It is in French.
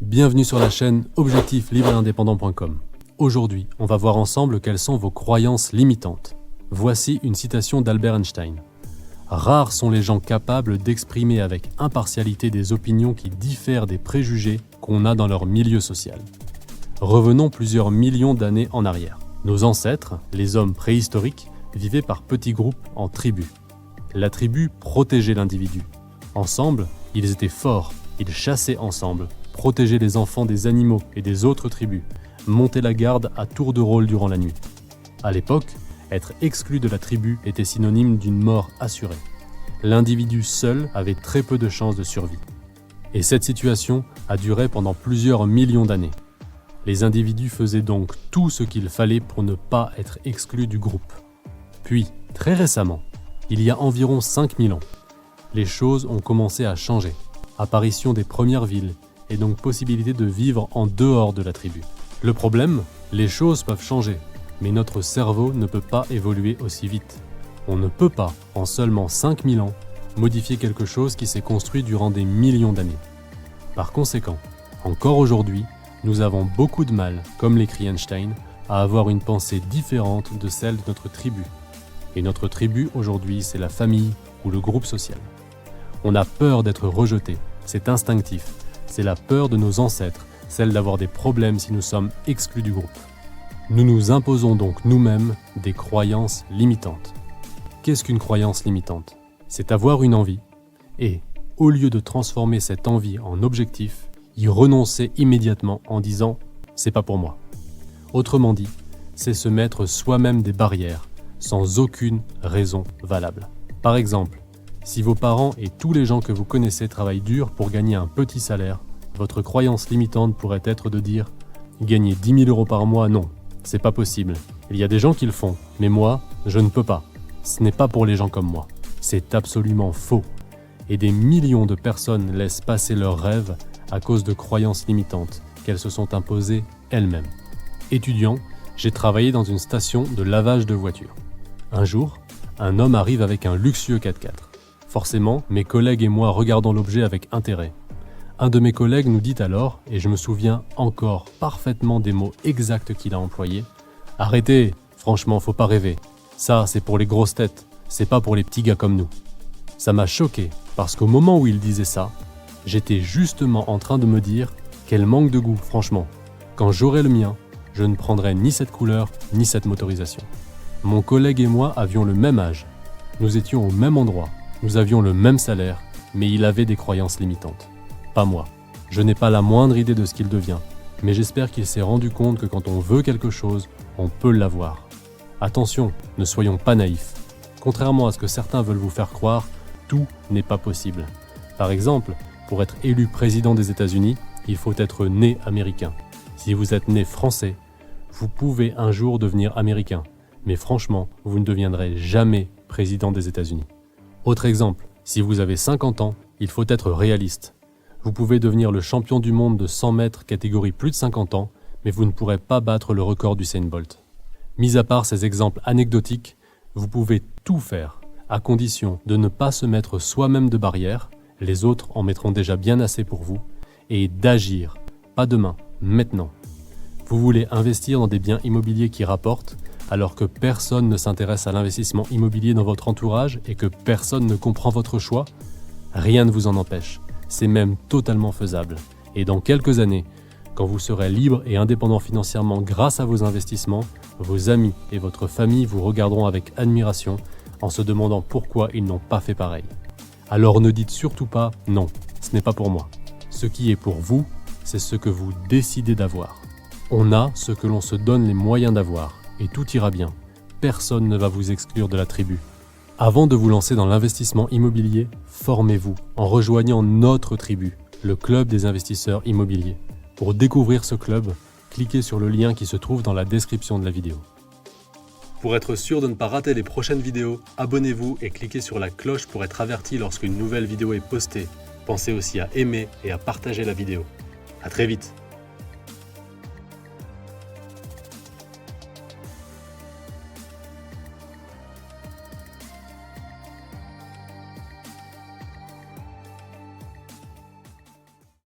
Bienvenue sur la chaîne objectiflibreindépendant.com. Aujourd'hui, on va voir ensemble quelles sont vos croyances limitantes. Voici une citation d'Albert Einstein. « Rares sont les gens capables d'exprimer avec impartialité des opinions qui diffèrent des préjugés qu'on a dans leur milieu social. » Revenons plusieurs millions d'années en arrière. Nos ancêtres, les hommes préhistoriques, vivaient par petits groupes en tribus. La tribu protégeait l'individu. Ensemble, ils étaient forts, ils chassaient ensemble, protégeaient les enfants des animaux et des autres tribus, montaient la garde à tour de rôle durant la nuit. À l'époque, être exclu de la tribu était synonyme d'une mort assurée. L'individu seul avait très peu de chances de survie. Et cette situation a duré pendant plusieurs millions d'années. Les individus faisaient donc tout ce qu'il fallait pour ne pas être exclus du groupe. Puis, très récemment, il y a environ 5000 ans, les choses ont commencé à changer. Apparition des premières villes et donc possibilité de vivre en dehors de la tribu. Le problème, les choses peuvent changer, mais notre cerveau ne peut pas évoluer aussi vite. On ne peut pas, en seulement 5000 ans, modifier quelque chose qui s'est construit durant des millions d'années. Par conséquent, encore aujourd'hui, nous avons beaucoup de mal, comme l'écrit Einstein, à avoir une pensée différente de celle de notre tribu. Et notre tribu aujourd'hui, c'est la famille ou le groupe social. On a peur d'être rejeté, c'est instinctif. C'est la peur de nos ancêtres, celle d'avoir des problèmes si nous sommes exclus du groupe. Nous nous imposons donc nous-mêmes des croyances limitantes. Qu'est-ce qu'une croyance limitante ? C'est avoir une envie et, au lieu de transformer cette envie en objectif, y renoncer immédiatement en disant « c'est pas pour moi ». Autrement dit, c'est se mettre soi-même des barrières, sans aucune raison valable. Par exemple, si vos parents et tous les gens que vous connaissez travaillent dur pour gagner un petit salaire, votre croyance limitante pourrait être de dire « gagner 10 000 € par mois, non, c'est pas possible. Il y a des gens qui le font, mais moi, je ne peux pas. Ce n'est pas pour les gens comme moi. » C'est absolument faux. Et des millions de personnes laissent passer leurs rêves à cause de croyances limitantes qu'elles se sont imposées elles-mêmes. Étudiant, j'ai travaillé dans une station de lavage de voitures. Un jour, un homme arrive avec un luxueux 4x4. Forcément, mes collègues et moi regardons l'objet avec intérêt. Un de mes collègues nous dit alors, et je me souviens encore parfaitement des mots exacts qu'il a employés, « Arrêtez, franchement, faut pas rêver. Ça, c'est pour les grosses têtes, c'est pas pour les petits gars comme nous. » Ça m'a choqué, parce qu'au moment où il disait ça, j'étais justement en train de me dire « Quel manque de goût, franchement. Quand j'aurai le mien, je ne prendrai ni cette couleur, ni cette motorisation. » Mon collègue et moi avions le même âge. Nous étions au même endroit. Nous avions le même salaire, mais il avait des croyances limitantes. Pas moi. Je n'ai pas la moindre idée de ce qu'il devient, mais j'espère qu'il s'est rendu compte que quand on veut quelque chose, on peut l'avoir. Attention, ne soyons pas naïfs. Contrairement à ce que certains veulent vous faire croire, tout n'est pas possible. Par exemple, pour être élu président des États-Unis, il faut être né américain. Si vous êtes né français, vous pouvez un jour devenir américain, mais franchement, vous ne deviendrez jamais président des États-Unis. Autre exemple, si vous avez 50 ans, il faut être réaliste. Vous pouvez devenir le champion du monde de 100 mètres catégorie plus de 50 ans, mais vous ne pourrez pas battre le record d'Usain Bolt. Mis à part ces exemples anecdotiques, vous pouvez tout faire, à condition de ne pas se mettre soi-même de barrières, les autres en mettront déjà bien assez pour vous, et d'agir, pas demain, maintenant. Vous voulez investir dans des biens immobiliers qui rapportent, alors que personne ne s'intéresse à l'investissement immobilier dans votre entourage et que personne ne comprend votre choix? Rien ne vous en empêche. C'est même totalement faisable. Et dans quelques années, quand vous serez libre et indépendant financièrement grâce à vos investissements, vos amis et votre famille vous regarderont avec admiration en se demandant pourquoi ils n'ont pas fait pareil. Alors ne dites surtout pas « non, ce n'est pas pour moi ». Ce qui est pour vous, c'est ce que vous décidez d'avoir. On a ce que l'on se donne les moyens d'avoir. Et tout ira bien. Personne ne va vous exclure de la tribu. Avant de vous lancer dans l'investissement immobilier, formez-vous en rejoignant notre tribu, le Club des investisseurs immobiliers. Pour découvrir ce club, cliquez sur le lien qui se trouve dans la description de la vidéo. Pour être sûr de ne pas rater les prochaines vidéos, abonnez-vous et cliquez sur la cloche pour être averti lorsqu'une nouvelle vidéo est postée. Pensez aussi à aimer et à partager la vidéo. À très vite.